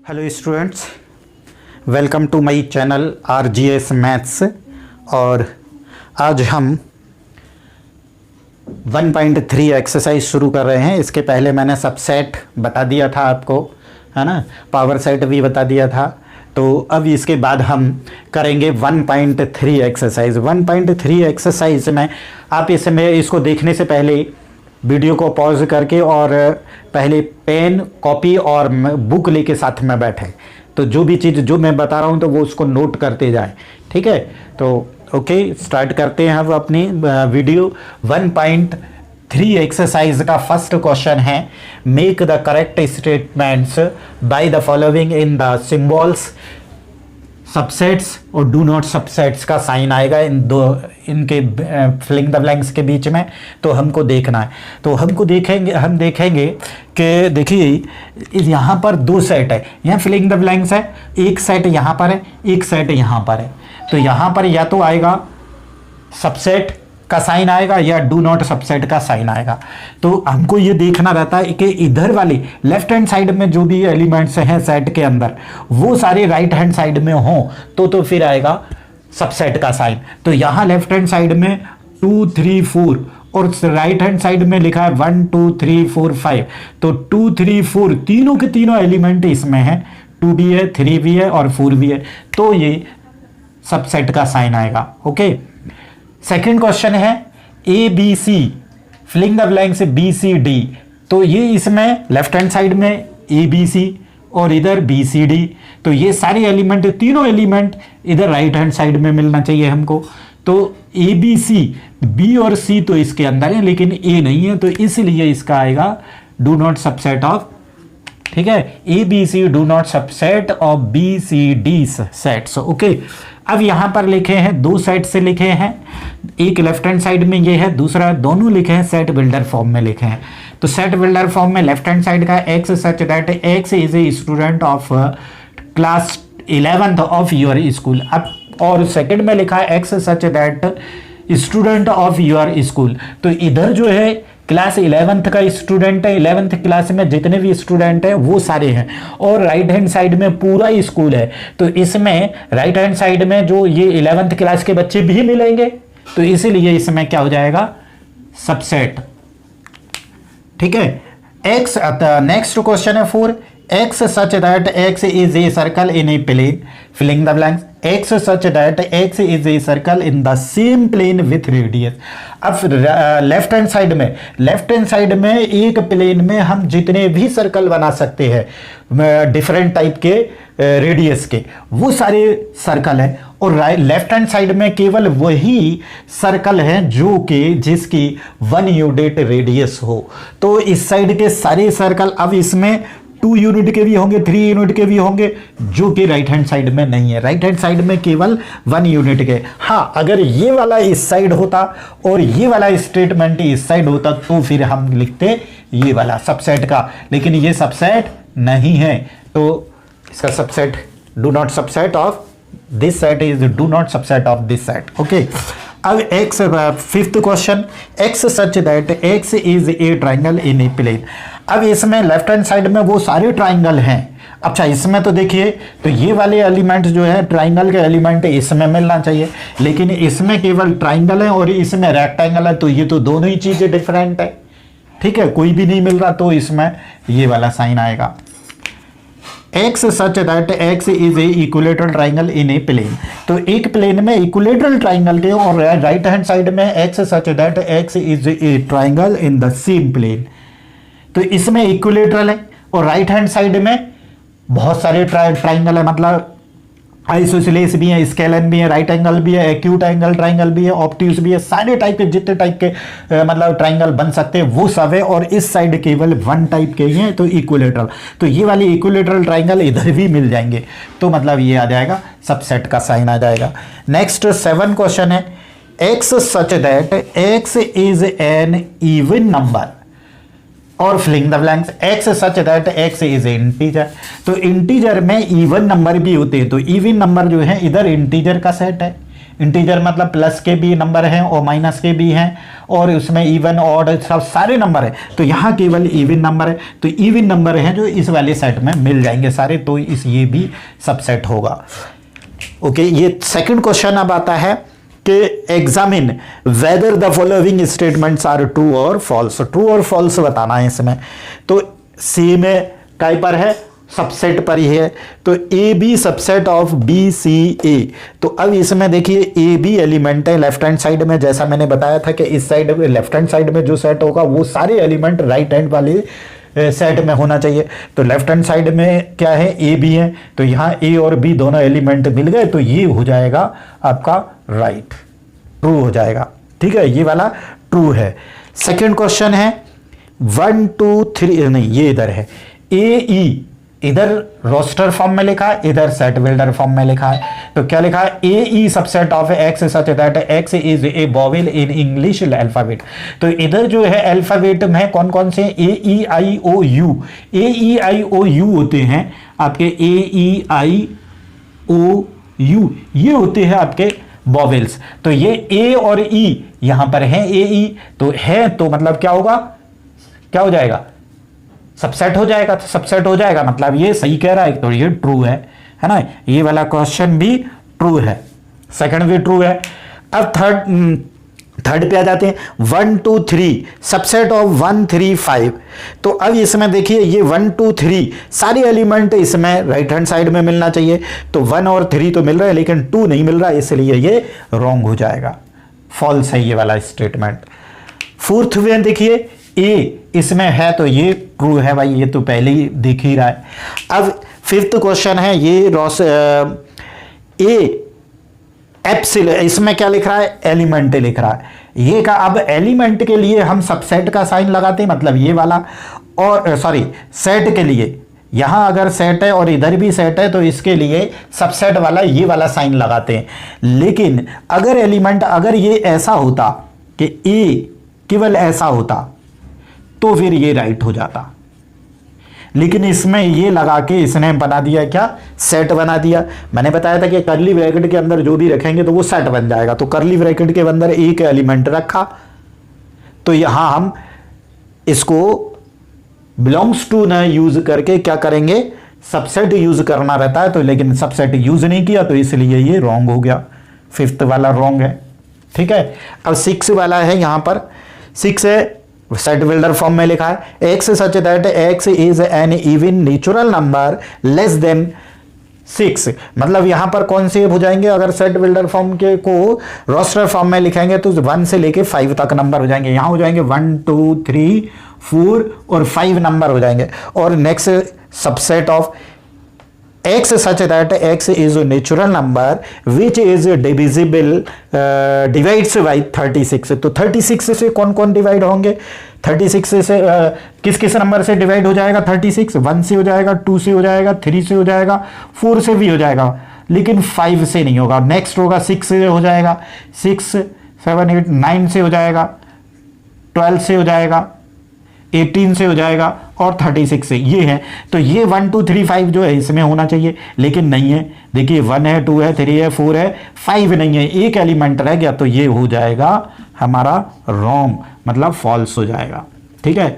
Hello students, welcome to my channel RGS maths. और आज हम 1.3 एक्सरसाइज शुरू कर रहे हैं। इसके पहले मैंने सबसेट बता दिया था आपको, है ना, पावर सेट भी बता दिया था। तो अब इसके बाद हम करेंगे 1.3 एक्सरसाइज। 1.3 एक्सरसाइज में आप इसको देखने से पहले वीडियो को पॉज करके और पहले पेन, कॉपी और बुक लेके साथ में बैठे, तो जो भी चीज़ जो मैं बता रहा हूँ तो वो उसको नोट करते जाए, ठीक है। तो ओके, स्टार्ट करते हैं अब अपनी वीडियो। 1.3 एक्सरसाइज का फर्स्ट क्वेश्चन है, make the correct statements by the following in the symbols subsets और डू नॉट सबसेट्स का साइन आएगा इनके फिलिंग द ब्लैंक्स के बीच में। तो हमको देखना है, तो हम देखेंगे कि देखिए यहाँ पर दो सेट है, यहाँ फिलिंग द ब्लैंक्स है, एक सेट यहाँ पर है, एक सेट यहाँ पर है। तो यहाँ पर या तो आएगा सबसेट का साइन आएगा या डू नॉट सबसेट का साइन आएगा। तो हमको ये देखना रहता है कि इधर वाली लेफ्ट हैंड साइड में जो भी एलिमेंट्स हैं सेट के अंदर वो सारे राइट हैंड साइड में हों तो फिर आएगा सबसेट का साइन। तो यहाँ लेफ्ट हैंड साइड में 2 3 4 और राइट हैंड साइड में लिखा है 1 2 3 4 5। तो 2 3 4 तीनों के तीनों एलिमेंट इसमें है, 2 भी है, 3 भी है और 4 भी है, तो ये सबसेट का साइन आएगा। ओके, सेकेंड क्वेश्चन है ABC, filling the blanks BCD। तो ये इसमें लेफ्ट हैंड साइड में ABC और इधर BCD, तो ये सारे एलिमेंट, तीनों एलिमेंट इधर राइट हैंड साइड में मिलना चाहिए हमको। तो ABC, B और C तो इसके अंदर है लेकिन A नहीं है, तो इसलिए इसका आएगा डू नॉट सबसेट ऑफ, ठीक है, ABC do not subset of BCD sets. Okay, अब यहां पर लिखे हैं, दो सेट से लिखे हैं, एक लेफ्ट हैंड साइड में ये है, दूसरा दोनों लिखे हैं सेट बिल्डर फॉर्म में लिखे हैं। तो सेट बिल्डर फॉर्म में लेफ्ट हैंड साइड का x such that x is a student of class 11th of your school. अब और सेकंड में लिखा है x such that student of your school. तो इधर जो है क्लास 11th का स्टूडेंट है, 11th क्लास में जितने भी स्टूडेंट हैं वो सारे हैं, और राइट हैंड साइड में पूरा स्कूल है। तो इसमें राइट हैंड साइड में जो ये 11th क्लास के बच्चे भी मिलेंगे, तो इसीलिए इसमें क्या हो जाएगा, सबसेट, ठीक है। एक्स, नेक्स्ट क्वेश्चन है 4, x such that x is a circle in a plane, filling the blanks, x such that x is a circle in the same plane with radius. अब लेफ्ट हैंड साइड में एक plane में हम जितने भी circle बना सकते हैं डिफरेंट टाइप के रेडियस के, वो सारे सर्कल हैं, और लेफ्ट हैंड साइड में केवल वही सर्कल हैं जो कि जिसकी 1 यूनिट रेडियस हो। तो इस साइड के सारे सर्कल अब इसमें 2 यूनिट के भी होंगे, 3 यूनिट के भी होंगे, जो कि राइट हैंड साइड में नहीं है। राइट हैंड साइड में केवल 1 यूनिट के। हाँ, अगर ये वाला इस साइड होता और ये वाला स्टेटमेंट इस साइड होता तो फिर हम लिखते ये वाला सबसेट का, लेकिन ये सबसेट नहीं है, तो इसका subset do not subset of this set is do not subset of this set. Okay, अब X, fifth question, X such that x is a triangle in a plane. अब इसमें लेफ्ट हैंड साइड में वो सारे triangle हैं। अच्छा, इसमें तो देखिए, तो ये वाले एलिमेंट जो है ट्राइंगल के एलिमेंट इसमें मिलना चाहिए, लेकिन इसमें केवल ट्राइंगल है और इसमें रेक्टेंगल है, तो ये तो दोनों ही चीजें डिफरेंट है, ठीक है, कोई भी नहीं मिल रहा, तो इसमें ये वाला साइन आएगा। X such that x is a equilateral triangle in a plane. तो एक प्लेन में इक्विलेटरल ट्राइंगल के, और राइट हैंड साइड में x such that x is a triangle in the same plane. तो इसमें इक्विलेटरल है और राइट हैंड साइड में बहुत सारे ट्राइंगल है, मतलब आइसोसेलेस भी है, स्केलन भी है, राइट एंगल भी है, एक्यूट एंगल ट्राइंगल भी है, ऑब्ट्यूस भी है, सारे टाइप के जितने टाइप के मतलब ट्राइंगल बन सकते हैं वो सब है, और इस साइड केवल 1 टाइप के ही हैं, तो इक्विलेटरल। तो ये वाली इक्विलेटरल ट्राइंगल इधर भी मिल जाएंगे, तो मतलब ये आ जाएगा, सबसेट का साइन आ जाएगा। नेक्स्ट 7 क्वेश्चन है, X such that x is an even number, और filling the blanks, x such that x is integer. तो इंटीजर में इवन नंबर भी होते हैं, तो इवन नंबर जो है इधर इंटीजर का सेट है, इंटीजर मतलब प्लस के भी नंबर हैं और माइनस के भी हैं, और उसमें इवन ऑड सब सारे नंबर हैं। तो यहाँ केवल इवन नंबर है, तो इवन नंबर हैं जो इस वाले सेट में मिल जाएंगे सारे, तो इस ये भी सबसेट होगा। ओके, ये सेकंड क्वेश्चन अब आता है कि examine whether the following statements are true और फॉल्स। ट्रू और फॉल्स बताना है इसमें। तो सी में काय पर है, सबसेट पर ही है, तो A B subset of B C A. तो अब इसमें देखिए ए बी एलिमेंट है लेफ्ट हैंड साइड में, जैसा मैंने बताया था कि इस साइड में लेफ्ट हैंड साइड में जो सेट होगा वो सारे एलिमेंट राइट हैंड वाले सेट में होना चाहिए। तो लेफ्ट हैंड साइड में क्या है, ए बी है, तो यहाँ ए और बी दोनों एलिमेंट मिल गए, तो ये हो जाएगा आपका राइट, ट्रू हो जाएगा। ठीक है, ये वाला ट्रू है। सेकंड क्वेश्चन है 1 2 3, नहीं ये इधर है, ए ई इधर रोस्टर फॉर्म में लिखा है, इधर सेट बिल्डर फॉर्म में लिखा है। तो क्या लिखा है, A E subset of X such that x is a vowel in English alphabet. तो इधर जो है अल्फाबेट में कौन कौन से, ए ई आई ओ you, A E I O you होते हैं आपके, ए ई आई ओ यू ये होते हैं आपके वोवेल्स। तो ये ए और ई यहां पर है, ए ई तो है, तो मतलब क्या होगा, क्या हो जाएगा, सबसेट हो जाएगा। तो सबसेट हो जाएगा मतलब ये सही कह रहा है, तो ये ट्रू है ना। ये वाला क्वेश्चन भी ट्रू है, सेकंड भी ट्रू है। अब थर्ड पे आ जाते हैं 1 2 3 सबसेट ऑफ 1 3 5। तो अब इसमें देखिए ये 1 2 3 सारे एलिमेंट इसमें राइट हैंड साइड में मिलना चाहिए, तो 1 और 3 तो मिल रहा है लेकिन 2 नहीं मिल रहा है, इसलिए ये रॉन्ग हो जाएगा, फॉल्स है ये वाला स्टेटमेंट। फोर्थ में देखिए ए इसमें है, तो ये ट्रू है भाई, ये तो पहले ही दिख ही रहा है। अब फिफ्थ क्वेश्चन है ये ए एप्सिल, इसमें क्या लिख रहा है, एलिमेंट लिख रहा है। ये का अब एलिमेंट के लिए हम सबसेट का साइन लगाते हैं, मतलब ये वाला, और सॉरी सेट के लिए यहां अगर सेट है और इधर भी सेट है तो इसके लिए सबसेट वाला ये वाला साइन लगाते हैं। लेकिन अगर एलिमेंट, अगर ये ऐसा होता कि ए केवल ऐसा होता तो फिर ये राइट हो जाता, लेकिन इसमें ये लगा के इसने बना दिया क्या, सेट बना दिया। मैंने बताया था कि कर्ली ब्रैकेट के अंदर जो भी रखेंगे तो वो सेट बन जाएगा, तो कर्ली ब्रैकेट के अंदर एक एलिमेंट रखा, तो यहां हम इसको बिलोंग्स टू न यूज करके क्या करेंगे, सबसेट यूज करना रहता है, तो लेकिन सबसेट यूज नहीं किया तो इसलिए ये रॉन्ग हो गया, फिफ्थ वाला रॉन्ग है। ठीक है, अब 6 वाला है, यहां पर 6 है, सेट बिल्डर फॉर्म में लिखा है X such that x is an even natural number less than 6। मतलब यहां पर कौन से हो जाएंगे, अगर सेट बिल्डर फॉर्म के को रोस्टर फॉर्म में लिखेंगे तो 1 से लेके 5 तक नंबर हो जाएंगे। यहां हो जाएंगे 1 2 3 4 और 5 नंबर हो जाएंगे। और next subset of x such that x is a natural number which is divisible divides by 36। तो 36 से कौन कौन डिवाइड होंगे, 36 से किस किस नंबर से डिवाइड हो जाएगा, 36 1 से हो जाएगा, 2 से हो जाएगा, 3 से हो जाएगा, 4 से भी हो जाएगा, लेकिन 5 से नहीं होगा। नेक्स्ट होगा 6 से हो जाएगा, 6 7 8 9 से हो जाएगा, 12 से हो जाएगा, 18 से हो जाएगा और 36 से, ये है। तो ये 1 2 3 5 जो है इसमें होना चाहिए, लेकिन नहीं है। देखिए 1 है, 2 है, 3 है, 4 है, 5 नहीं है, एक एलिमेंट रह गया, तो ये हो जाएगा हमारा रॉन्ग, मतलब फॉल्स हो जाएगा। ठीक है,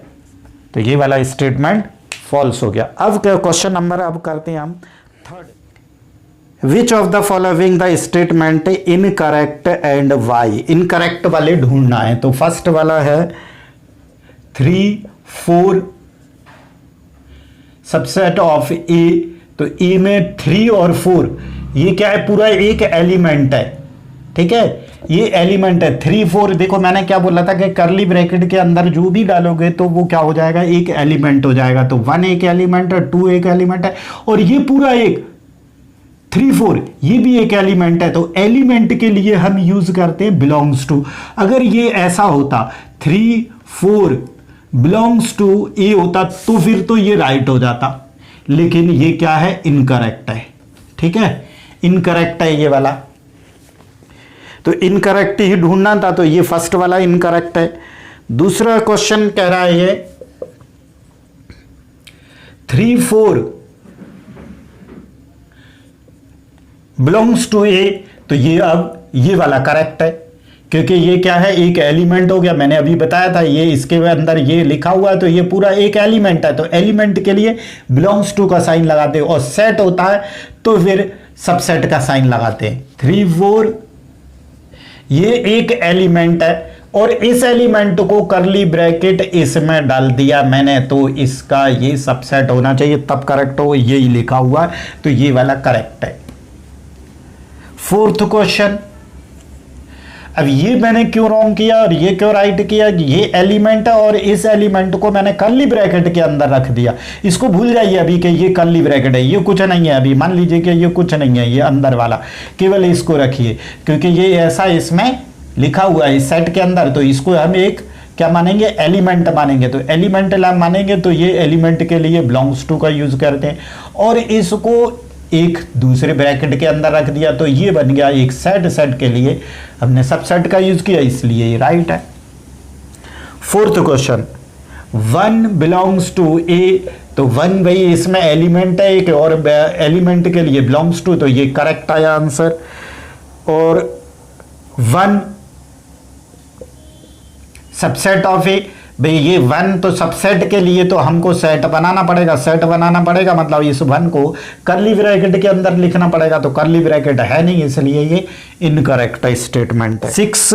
तो ये वाला स्टेटमेंट फॉल्स हो गया। अब क्वेश्चन नंबर अब करते हैं हम third. Which of the following the statement incorrect and why. Incorrect वाले ढूंढना है, तो फर्स्ट वाला है 3 4 सबसेट ऑफ ए। तो ए में 3 और 4 ये क्या है, पूरा एक एलिमेंट है। ठीक है, ये एलिमेंट है 3 4। देखो मैंने क्या बोला था कि करली ब्रैकेट के अंदर जो भी डालोगे तो वो क्या हो जाएगा, एक एलिमेंट हो जाएगा। तो 1 एक एलिमेंट है, 2 एक एलिमेंट है, और ये पूरा एक 3 4 ये भी एक एलिमेंट है। तो एलिमेंट के लिए हम यूज करते हैं बिलोंग्स टू। अगर ये ऐसा होता 3 4 बिलोंग्स टू ए होता तो फिर तो ये राइट हो जाता, लेकिन ये क्या है, इनकरेक्ट है। ठीक है, इनकरेक्ट है ये वाला, तो इनकरेक्ट ही ढूंढना था, तो ये फर्स्ट वाला इनकरेक्ट है। दूसरा क्वेश्चन कह रहा है ये 3 4 बिलोंग्स टू ए, तो ये अब ये वाला करेक्ट है, क्योंकि ये क्या है, एक एलिमेंट हो गया। मैंने अभी बताया था ये इसके अंदर ये लिखा हुआ है तो ये पूरा एक एलिमेंट है, तो एलिमेंट के लिए बिलोंग्स टू का साइन लगाते हैं, और सेट होता है तो फिर सबसेट का साइन लगाते हैं। 3 4 ये एक एलिमेंट है और इस एलिमेंट को करली ब्रैकेट इसमें डाल दिया मैंने, तो इसका ये सबसेट होना चाहिए तब करेक्ट हो, यही लिखा हुआ है तो ये वाला करेक्ट है। 4th क्वेश्चन, अब ये मैंने क्यों रॉन्ग किया और ये क्यों राइट किया, ये एलिमेंट है और इस एलिमेंट को मैंने कर्ली ब्रैकेट के अंदर रख दिया। इसको भूल जाइए अभी कि ये कर्ली ब्रैकेट है, ये कुछ नहीं है। अभी मान लीजिए कि ये कुछ नहीं है, ये अंदर वाला, केवल इसको रखिए क्योंकि ये ऐसा इसमें लिखा हुआ है इस सेट के अंदर, तो इसको हम एक क्या मानेंगे, एलिमेंट मानेंगे। तो एलिमेंट मानेंगे तो ये एलिमेंट के लिए बिलोंग्स टू का यूज करते हैं, और इसको एक दूसरे ब्रैकेट के अंदर रख दिया तो ये बन गया एक सेट। सेट के लिए हमने सबसेट का यूज किया, इसलिए ये राइट है। 4th क्वेश्चन, 1 बिलोंग्स टू ए, तो 1 भाई इसमें एलिमेंट है एक, और एलिमेंट के लिए बिलोंग्स टू, तो ये करेक्ट आया आंसर। और 1 सबसेट ऑफ ए, भाई ये 1 तो सबसेट के लिए तो हमको सेट बनाना पड़ेगा। सेट बनाना पड़ेगा मतलब इस 1 को कर्ली ब्रैकेट के अंदर लिखना पड़ेगा, तो कर्ली ब्रैकेट है नहीं, इसलिए ये इनकरेक्ट स्टेटमेंट है। 6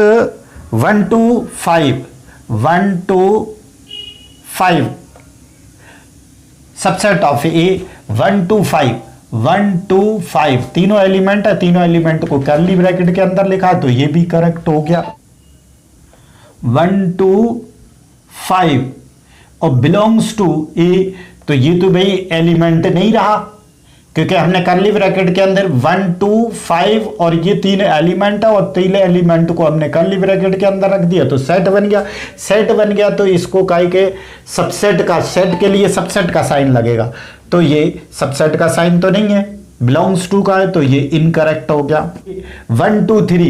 1 2 5 1 2 5 सबसेट ऑफ ए 1 2 5 1 2 5 तीनों एलिमेंट है, तीनों एलिमेंट को कर्ली ब्रैकेट के अंदर लिखा तो ये भी करेक्ट हो गया। 1 2 5 और बिलोंग्स टू ए, तो ये तो भाई एलिमेंट नहीं रहा क्योंकि हमने कर्ली ब्रैकेट के अंदर 1 2 5 और ये 3 एलिमेंट है, और 3 एलिमेंट को हमने कर्ली ब्रैकेट के अंदर रख दिया तो सेट बन गया। सेट बन गया तो इसको काहे के सबसेट का, सेट के लिए सबसेट का साइन लगेगा, तो ये सबसेट का साइन तो नहीं है, बिलोंग्स टू का है, तो ये इनकरेक्ट हो गया। 1 2 3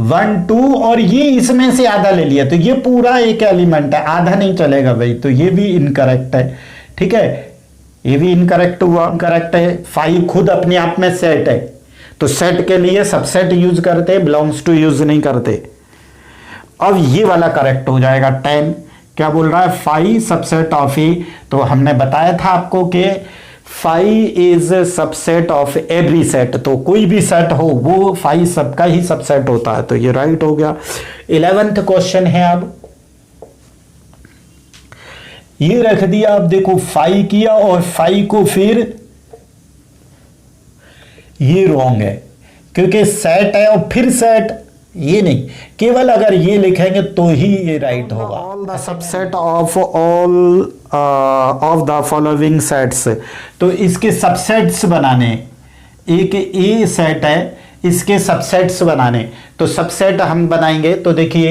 1 2 और ये इसमें से आधा ले लिया तो ये पूरा एक एलिमेंट है, आधा नहीं चलेगा भाई, तो ये भी इनकरेक्ट है। ठीक है, ये भी इनकरेक्ट हुआ, करेक्ट है। 5 खुद अपने आप में सेट है, तो सेट के लिए सबसेट यूज करते, बिलोंग्स टू यूज नहीं करते। अब ये वाला करेक्ट हो जाएगा। 10 क्या बोल रहा है, 5 सबसेट ऑफ ए, तो हमने बताया था आपको कि 5 is subset of every set, तो कोई भी सेट हो वो 5 सबका ही सबसेट होता है, तो ये राइट हो गया। 11th क्वेश्चन है, अब ये रख दिया, अब देखो 5 किया और 5 को फिर ये रॉन्ग है क्योंकि सेट है और फिर सेट, ये नहीं, केवल अगर ये लिखेंगे तो ही ये राइट होगा। All the subset of all of the following sets, तो इसके सबसेट्स बनाने, एक ए सेट है इसके सबसेट्स बनाने, तो सबसेट हम बनाएंगे तो देखिए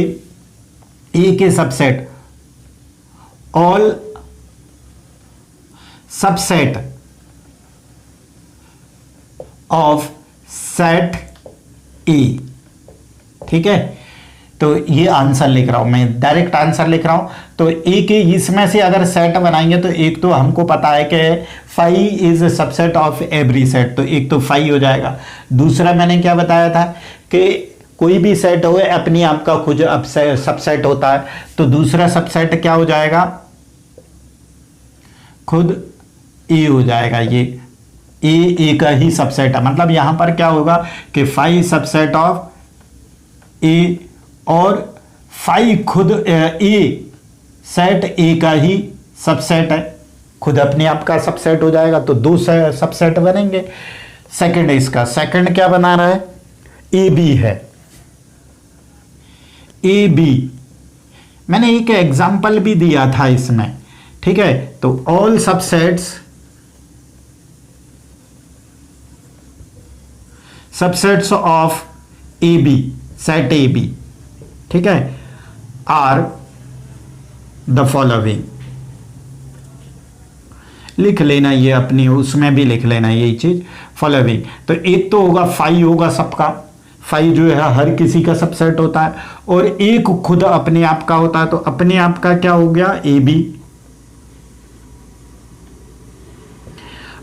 ए के subset, all subset of set ए। ठीक है, तो ये आंसर लिख रहा हूं मैं, डायरेक्ट आंसर लिख रहा हूं। तो एक इसमें से अगर सेट बनाएंगे तो एक तो हमको पता है कि 5 is subset of every set, तो एक तो 5 हो जाएगा। दूसरा मैंने क्या बताया था कि कोई भी सेट हो अपनी आप का खुद सबसेट होता है, तो दूसरा सबसेट क्या हो जाएगा, खुद ए हो जाएगा। ये ए का ही सबसेट है, मतलब यहां पर क्या होगा कि 5 सबसेट ऑफ ए और 5 खुद ए सेट ए का ही सबसेट है, खुद अपने आप का सबसेट हो जाएगा, तो 2 सबसेट बनेंगे। सेकंड इसका, सेकंड क्या बना रहा है, ए बी है, ए बी मैंने एक एग्जाम्पल भी दिया था इसमें। ठीक है, तो all subsets of A B, set A B, ठीक है, आर द फॉलोइंग, लिख लेना ये अपनी, उसमें भी लिख लेना यही चीज फॉलोइंग। तो एक तो होगा 5 होगा सबका, 5 जो है हर किसी का सबसेट होता है, और एक खुद अपने आप का होता है, तो अपने आप का क्या हो गया, ए बी।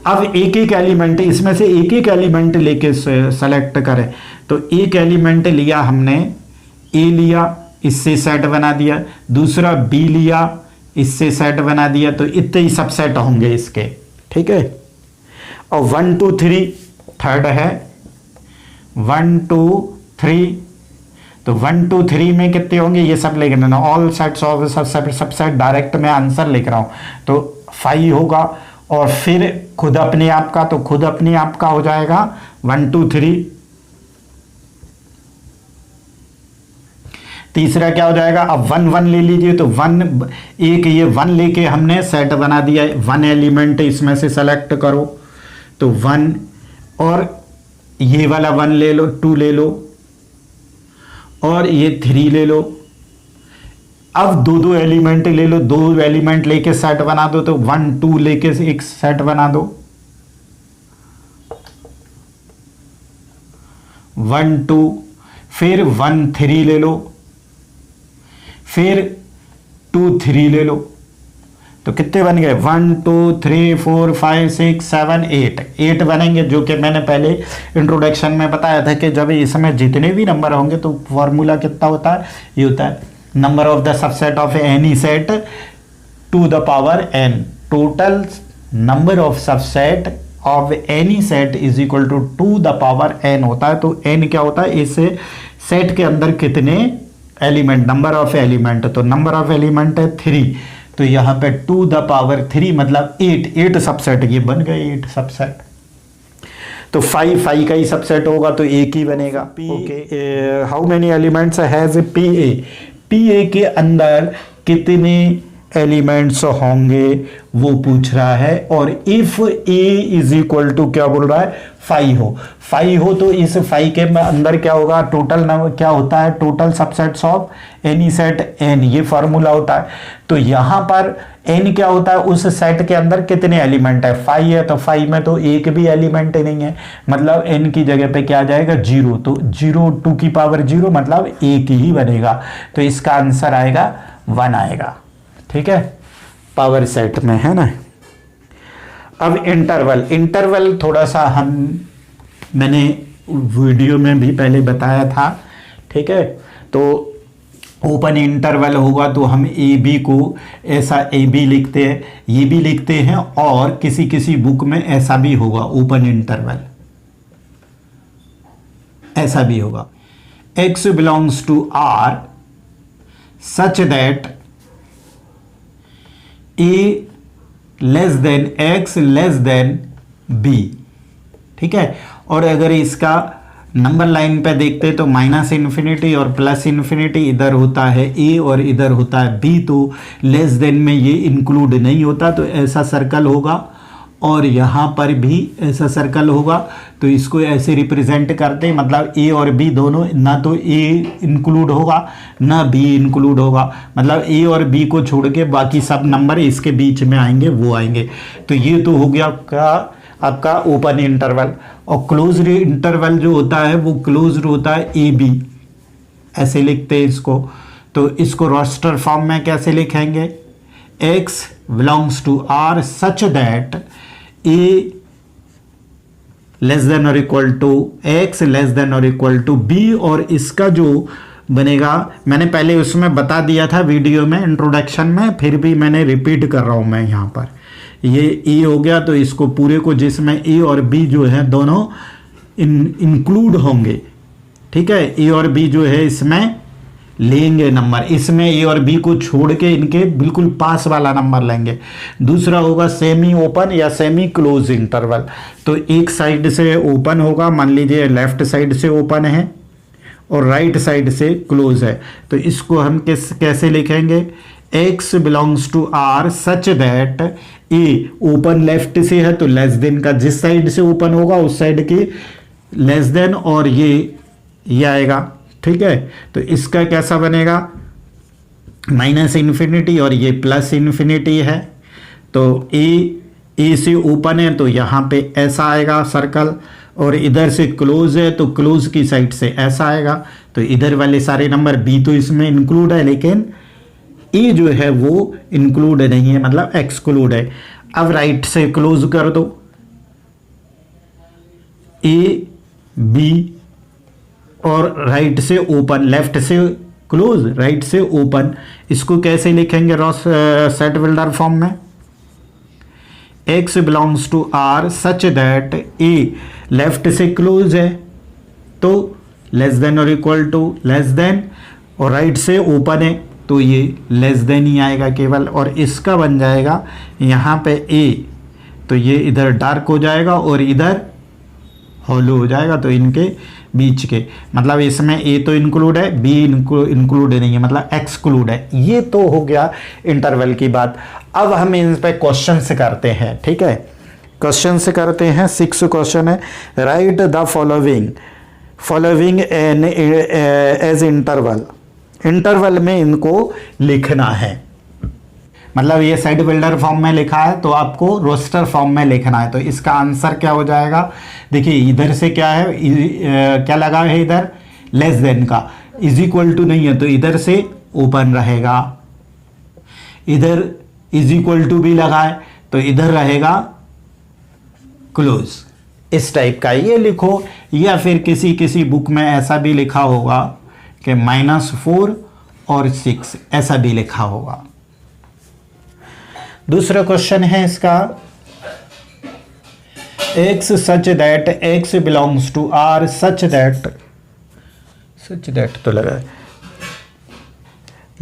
अब एक एक एलिमेंट, इसमें से एक एक एलिमेंट लेके सेलेक्ट करें, तो एक एलिमेंट लिया हमने, ए लिया, इससे सेट बना दिया, दूसरा बी लिया, इससे सेट बना दिया, तो इतने ही सबसेट होंगे इसके, ठीक है। और 1 2 3 थर्ड है, 1 2 3, तो 1 2 3 में कितने होंगे ये सब लिख लेना, all sets of subset, direct में आंसर लिख रहा हूं, तो 5 होगा। और फिर खुद अपने आप का, तो खुद अपने आप का हो जाएगा 1 2 3। तीसरा क्या हो जाएगा, अब 1 1 ले लीजिए, तो 1 एक ये 1 लेके हमने सेट बना दिया, 1 एलिमेंट इसमें से सेलेक्ट करो, तो 1, और ये वाला 1 ले लो, 2 ले लो, और ये 3 ले लो। अब दो एलिमेंट ले लो, 2 एलिमेंट लेके सेट बना दो, तो 1 2 लेके एक सेट बना दो, 1 2, फिर 1 3 ले लो, फिर 2 3 ले लो, तो कितने बन गए, 1 2 3 4 5 6 7 8 बनेंगे, जो कि मैंने पहले इंट्रोडक्शन में बताया था कि जब इसमें जितने भी नंबर होंगे तो फॉर्मूला कितना होता है, ये होता है number of the subset of any set to the power n, total number of subset of any set is equal to the power n होता है। तो n क्या होता है, इस सेट के अंदर कितने एलिमेंट, नंबर ऑफ एलिमेंट, तो नंबर ऑफ एलिमेंट है 3, तो यहां पे टू द पावर 3 मतलब 8 सबसेट, ये बन गए 8 सबसेट। तो 5 का ही सबसेट होगा, तो एक ही बनेगा। Okay, how many elements has P A के अंदर कितने एलिमेंट्स होंगे वो पूछ रहा है, और if A is equal to क्या बोल रहा है, 5 हो, तो इस 5 के अंदर क्या होगा, टोटल नंबर क्या होता है, total subsets of any set n, ये फॉर्मूला होता है। तो यहां पर n क्या होता है, उस सेट के अंदर कितने एलिमेंट है, 5 है, तो 5 में तो एक भी एलिमेंट नहीं है, मतलब n की जगह पे क्या आ जाएगा 0, तो 0 2 की पावर 0 मतलब एक ही बनेगा, तो इसका आंसर आएगा 1 आएगा, ठीक है, पावर सेट में, है ना। अब इंटरवल थोड़ा सा मैंने वीडियो में भी पहले बताया था, ठीक है। तो ओपन इंटरवल होगा तो हम ए बी को ऐसा ए बी लिखते हैं, ये भी लिखते हैं, और किसी बुक में ऐसा भी होगा, ओपन इंटरवल ऐसा भी होगा, x belongs to r such that a less than x less than b, ठीक है। और अगर इसका नंबर लाइन पे देखते तो माइनस इन्फिनिटी और प्लस इन्फिनिटी, इधर होता है a और इधर होता है b, तो लेस देन में ये इंक्लूड नहीं होता, तो ऐसा सर्कल होगा, और यहाँ पर भी ऐसा सर्कल होगा, तो इसको ऐसे रिप्रेजेंट करते हैं, मतलब a और b दोनों, ना तो a इंक्लूड होगा ना b इंक्लूड होगा, मतलब a और b को छोड़ के बाकी सब नंबर इसके बीच में आएंगे, वो आएंगे। तो ये तो हो गया आपका ओपन इंटरवल। और क्लोज्ड इंटरवल जो होता है वो क्लोज्ड होता है ए बी, ऐसे लिखते हैं इसको। तो इसको रोस्टर फॉर्म में कैसे लिखेंगे, x belongs to r such that a less than और equal to x less than और इक्वल टू b, और इसका जो बनेगा मैंने पहले उसमें बता दिया था वीडियो में इंट्रोडक्शन में, फिर भी मैंने रिपीट कर रहा हूं मैं यहाँ पर। ये ए हो गया, तो इसको पूरे को जिसमें ए और बी जो है दोनों इंक्लूड होंगे, ठीक है। ए और बी जो है इसमें लेंगे नंबर, इसमें ए और बी को छोड़ के इनके बिल्कुल पास वाला नंबर लेंगे। दूसरा होगा सेमी ओपन या सेमी क्लोज इंटरवल, तो एक साइड से ओपन होगा, मान लीजिए लेफ्ट साइड से ओपन है और राइट साइड से क्लोज है, तो इसको हम कैसे लिखेंगे, x belongs to r such that a open left से है, तो लेस देन का जिस साइड से ओपन होगा उस साइड की लेस देन, और ये आएगा, ठीक है। तो इसका कैसा बनेगा, माइनस इन्फिनिटी और ये प्लस इन्फिनिटी है, तो ए से ओपन है तो यहाँ पे ऐसा आएगा सर्कल, और इधर से क्लोज है तो क्लोज की साइड से ऐसा आएगा। तो इधर वाले सारे नंबर बी तो इसमें इंक्लूड है, लेकिन ए जो है वो इंक्लूड नहीं है, मतलब एक्सक्लूड है। अब राइट से क्लोज कर दो, ए बी और राइट से ओपन, लेफ्ट से क्लोज, राइट से ओपन, इसको कैसे लिखेंगे रॉस सेट बिल्डर फॉर्म में? x belongs to R such that A left से क्लोज है तो लेस देन और इक्वल टू लेस देन, और राइट से ओपन है तो ये लेस देन ही आएगा केवल, और इसका बन जाएगा यहाँ पे A, तो ये इधर डार्क हो जाएगा और इधर हॉलो हो जाएगा, तो इनके बीच के मतलब इसमें A तो इंक्लूड है, B इंक्लूड नहीं है, मतलब एक्सक्लूड है। ये तो हो गया इंटरवल की बात। अब हम इन पे क्वेश्चन से करते हैं, ठीक है, क्वेश्चन से करते हैं। 6 क्वेश्चन है, write the following as interval, interval में इनको लिखना है, मतलब ये सेट बिल्डर फॉर्म में लिखा है तो आपको रोस्टर फॉर्म में लिखना है। तो इसका आंसर क्या हो जाएगा? देखिए इधर से क्या है, क्या लगा है इधर लेस देन का, इज इक्वल टू नहीं है तो इधर से ओपन रहेगा, इधर इज इक्वल टू भी लगा है तो इधर रहेगा क्लोज, इस टाइप का ये लिखो। या फिर किसी बुक में ऐसा भी लिखा होगा कि -4 और 6 ऐसा भी लिखा होगा। दूसरा क्वेश्चन है इसका, x such that x belongs to R such that तो लगा है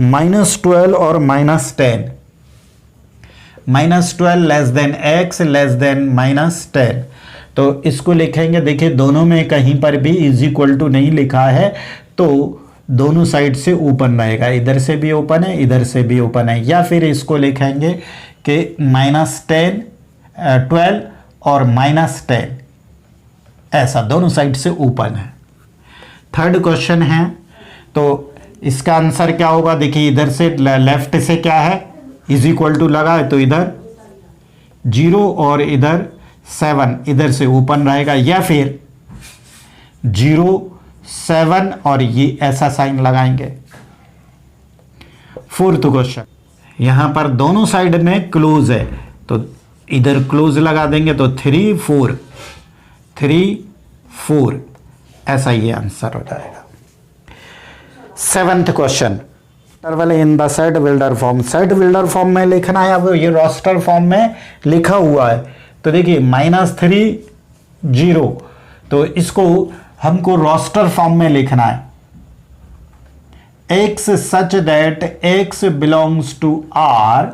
-12 और -10, -12 less than x less than -10, तो इसको लिखेंगे। देखिए दोनों में कहीं पर भी इज इक्वल टू नहीं लिखा है तो दोनों साइड से ओपन रहेगा, इधर से भी ओपन है इधर से भी ओपन है। या फिर इसको लिखेंगे कि -10 12 और -10 ऐसा दोनों साइड से ओपन है। थर्ड क्वेश्चन है तो इसका आंसर क्या होगा? देखिए इधर से लेफ्ट से क्या है, इज इक्वल टू लगा है तो इधर 0 और इधर 7, इधर से ओपन रहेगा। या फिर 0 7 और ये ऐसा साइन लगाएंगे। फोर्थ क्वेश्चन, यहां पर दोनों साइड में क्लोज है तो इधर क्लोज लगा देंगे तो 3 4 ऐसा ये आंसर हो जाएगा। 7th question, interval in the set builder form, set builder form में लिखना है। अब ये रोस्टर फॉर्म में लिखा हुआ है तो देखिए -3 0, तो इसको हमको रोस्टर फॉर्म में लिखना है। x such that x belongs to R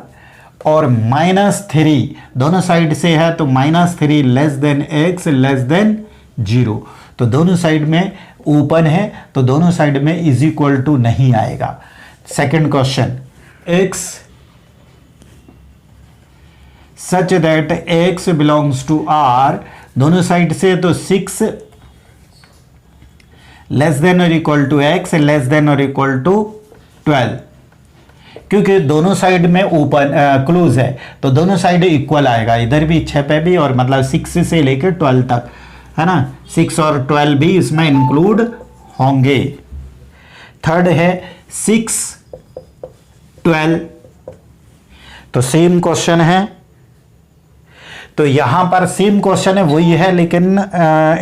और -3 दोनों साइड से है तो -3 less than x less than 0, तो दोनों साइड में ओपन है तो दोनों साइड में इज इक्वल टू नहीं आएगा। Second question, x such that x belongs to R, दोनों साइड से तो 6 लेस देन और equal to x less than और इक्वल टू 12, क्योंकि दोनों साइड में ओपन क्लोज है तो दोनों साइड इक्वल आएगा, इधर भी 6 पे भी, और मतलब 6 से लेकर 12 तक है ना, 6 और 12 भी इसमें इंक्लूड होंगे। थर्ड है 6 12, तो सेम क्वेश्चन है, तो यहां पर सेम क्वेश्चन है वही है लेकिन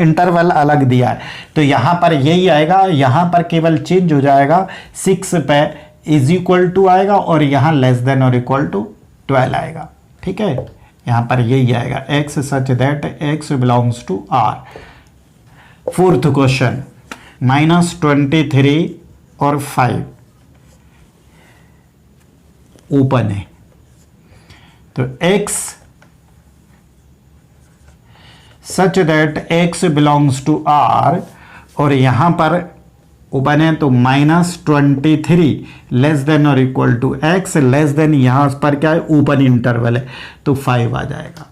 इंटरवल अलग दिया है, तो यहां पर यही आएगा, यहां पर केवल चेंज हो जाएगा, 6 पे इज इक्वल टू आएगा और यहां लेस देन और इक्वल टू 12 आएगा। ठीक है, यहां पर यही आएगा, x such that x belongs to R। Fourth question, -23 और 5 ओपन है, तो x such that x belongs to R और यहां पर ओपन है तो -23 लेस देन और equal to x less than, यहां पर क्या है ओपन इंटरवल है तो 5 आ जाएगा।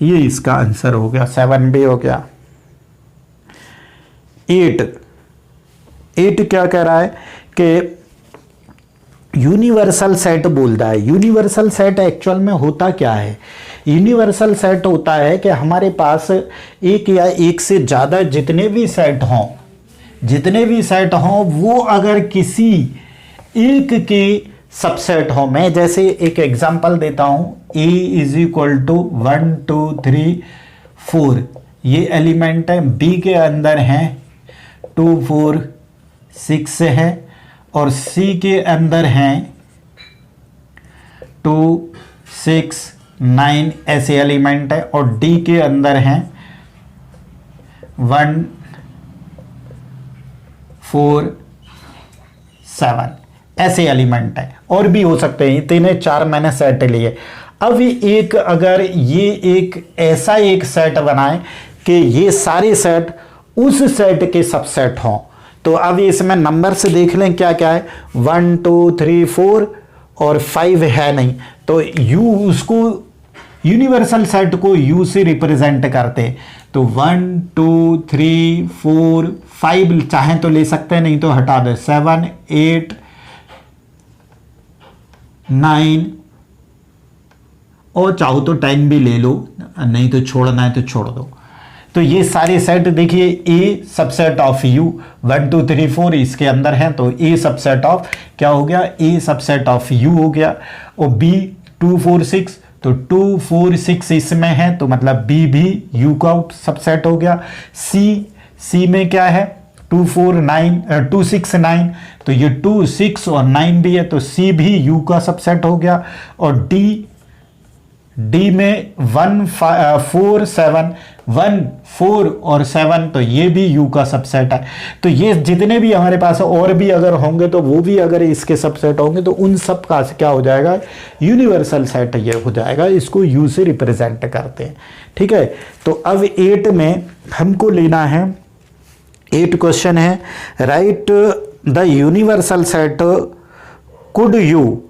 ये इसका आंसर हो गया, 7 भी हो गया। 8 क्या कह रहा है कि यूनिवर्सल सेट बोलता है। यूनिवर्सल सेट एक्चुअल में होता क्या है? यूनिवर्सल सेट होता है कि हमारे पास एक या एक से ज़्यादा जितने भी सेट हों वो अगर किसी एक के सबसेट हो। मैं जैसे एक एग्जांपल देता हूं, a इज इक्वल टू 1 2 3 4 ये एलिमेंट है, b के अंदर हैं 2 4 6 है, और सी के अंदर हैं 2 6 9 ऐसे एलिमेंट है, और डी के अंदर हैं 1 4 7 ऐसे एलिमेंट है, और भी हो सकते हैं। तीन 4 मैंने सेट लिए। अब एक अगर ये एक ऐसा एक सेट बनाए कि ये सारे सेट उस सेट के सबसेट हों, तो अब इसमें नंबर से देख लें क्या क्या है। 1 2 3 4 और 5 है नहीं, तो यू उसको यूनिवर्सल सेट को यू से रिप्रेजेंट करते हैं। तो 1 2 3 4 5 चाहें तो ले सकते हैं, नहीं तो हटा दे। 7 8 9 और चाहो तो 10 भी ले लो, नहीं तो छोड़ना है तो छोड़ दो। तो ये सारे सेट देखिए, ए सबसेट ऑफ यू 1 2 3 4 इसके अंदर है, तो ए सबसेट ऑफ क्या हो गया, ए सबसेट ऑफ यू हो गया। और बी 2 4 6, तो 2 4 6 इसमें है, तो मतलब बी भी यू का सबसेट हो गया। सी में क्या है 2 4 9 2 6 9, तो ये 2 6 और 9 भी है, तो सी भी यू का सबसेट हो गया। और डी में 1 4 7 1 4 और 7, तो ये भी यू का सबसेट है। तो ये जितने भी हमारे पास और भी अगर होंगे, तो वो भी अगर इसके सबसेट होंगे, तो उन सब का क्या हो जाएगा, यूनिवर्सल सेट ये हो जाएगा। इसको यू से रिप्रेजेंट करते हैं, ठीक है। तो अब 8 में हमको लेना है, 8 क्वेश्चन है, write the universal set could you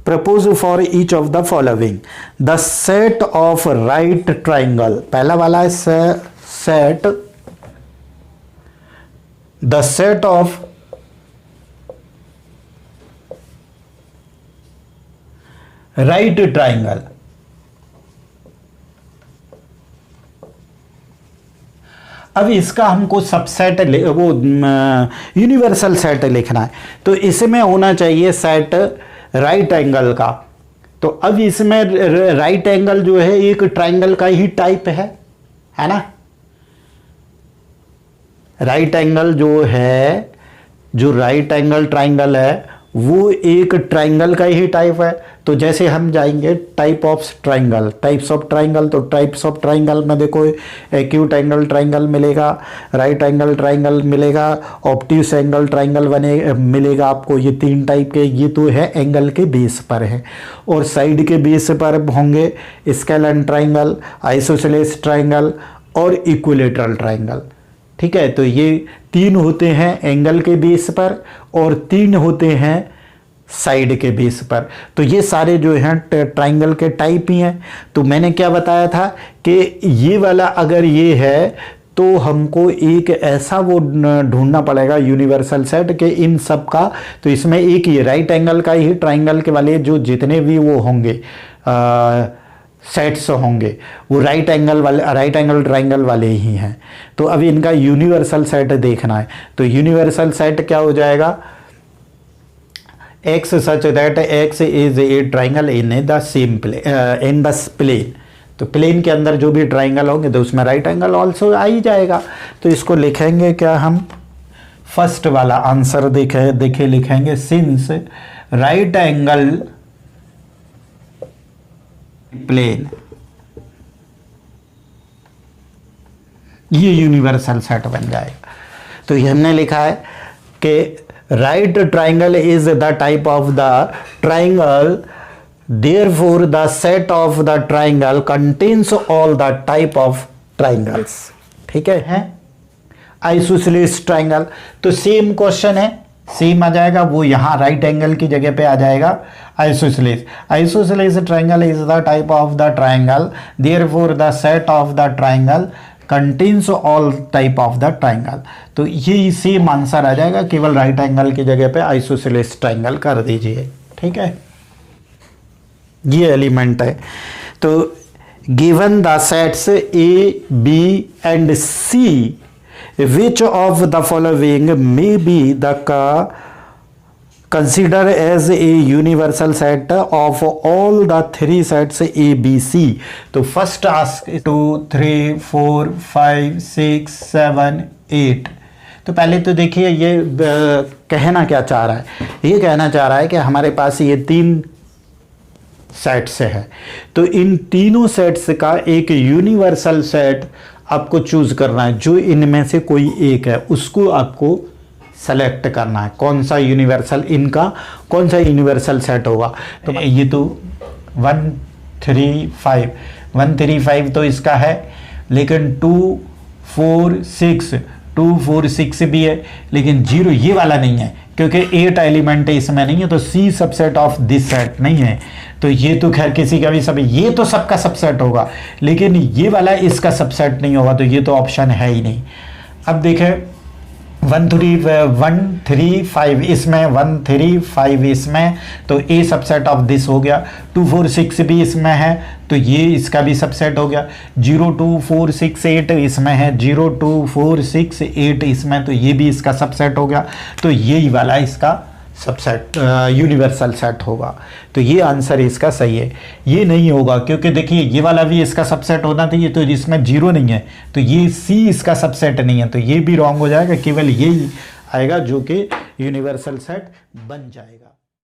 propose for each of the following. The set of right triangle, पहला वाला है set, the set of right triangle, अब इसका हमको सबसेट वो यूनिवर्सल सेट लिखना है, तो इसमें होना चाहिए सेट राइट एंगल का। तो अब इसमें राइट एंगल जो है एक ट्राइंगल का ही टाइप है ना। राइट एंगल जो है, जो राइट एंगल ट्राइंगल है, वो एक ट्राइंगल का ही टाइप है। तो जैसे हम जाएंगे type of triangle, types of triangle, तो टाइप्स ऑफ ट्राइंगल में देखो एक्यूट एंगल ट्राइंगल मिलेगा, राइट एंगल ट्राइंगल मिलेगा, ऑब्ट्यूस एंगल ट्राइंगल मिलेगा आपको। ये 3 टाइप के, ये तो है एंगल के बेस पर है। और साइड के बेस पर होंगे स्केलन ट्राइंगल, आइसोसेलेस ट्राइंगल और इक्विलेटरल ट्राइंगल, ठीक है। तो ये 3 होते हैं एंगल के बेस पर और 3 होते हैं साइड के बेस पर। तो ये सारे जो हैं ट्राइंगल के टाइप ही हैं। तो मैंने क्या बताया था कि ये वाला अगर ये है, तो हमको एक ऐसा वो ढूंढना पड़ेगा यूनिवर्सल सेट के इन सब का। तो इसमें एक ये राइट एंगल का ही ट्राइंगल के वाले जो जितने भी वो होंगे सेट्स होंगे, वो राइट एंगल ट्राइंगल वाले ही हैं। तो अब इनका यूनिवर्सल सेट देखना है। तो यूनिवर्सल सेट क्या हो जाएगा, x such that x is a triangle in the same in the plane। तो प्लेन के अंदर जो भी ट्राइंगल होंगे, तो उसमें राइट एंगल ऑल्सो आ ही जाएगा। तो इसको लिखेंगे क्या हम, फर्स्ट वाला आंसर देखे लिखेंगे, सिंस राइट एंगल प्लेन, ये यूनिवर्सल सेट बन जाएगा। तो ये हमने लिखा है कि right triangle is the type of the triangle, therefore the set of the triangle contains all the type of triangles, ठीक है। आइसोसेलेस ट्राइंगल, तो सेम क्वेश्चन है, सेम आ जाएगा, वो यहाँ राइट एंगल की जगह पे आ जाएगा isosceles triangle is the type of the triangle, therefore the set of the triangle contains all type of the triangle. तो ये सेम आंसर आ जाएगा, केवल राइट एंगल की जगह पे आइसोसेलेस ट्राइंगल कर दीजिए, ठीक है। ये एलिमेंट है। तो given the sets A B and C, which of the following may be the consider as a universal set of all the 3 sets A, B, C. तो फर्स्ट आस्क 2 3 4 5 6 7 8। तो पहले तो देखिए ये कहना क्या चाह रहा है, ये कहना चाह रहा है कि हमारे पास ये 3 सेट से है, तो इन तीनों सेट्स का एक यूनिवर्सल सेट आपको चूज करना है, जो इनमें से कोई एक है उसको आपको सेलेक्ट करना है। कौन सा यूनिवर्सल, इनका कौन सा यूनिवर्सल सेट होगा। तो ये तो 135 तो इसका है, लेकिन 246 भी है, लेकिन 0 ये वाला नहीं है क्योंकि 8 एलिमेंट इसमें नहीं है, तो सी सबसेट ऑफ दिस सेट नहीं है। तो ये तो खैर किसी का भी सब, ये तो सबका सबसेट होगा, लेकिन ये वाला इसका सबसेट नहीं होगा, तो ये तो ऑप्शन है ही नहीं। अब देखें 135 इसमें, 135 इसमें, तो ए सबसेट ऑफ दिस हो गया। 246 भी इसमें है, तो ये इसका भी सबसेट हो गया। 02468 इसमें है, 02468 इसमें, तो ये भी इसका सबसेट हो गया। तो यही वाला इसका सबसेट यूनिवर्सल सेट होगा। तो ये आंसर इसका सही है। ये नहीं होगा क्योंकि देखिए ये वाला भी इसका सबसेट होना चाहिए, तो इसमें 0 नहीं है, तो ये सी इसका सबसेट नहीं है, तो ये भी रॉन्ग हो जाएगा। केवल यही आएगा जो कि यूनिवर्सल सेट बन जाएगा।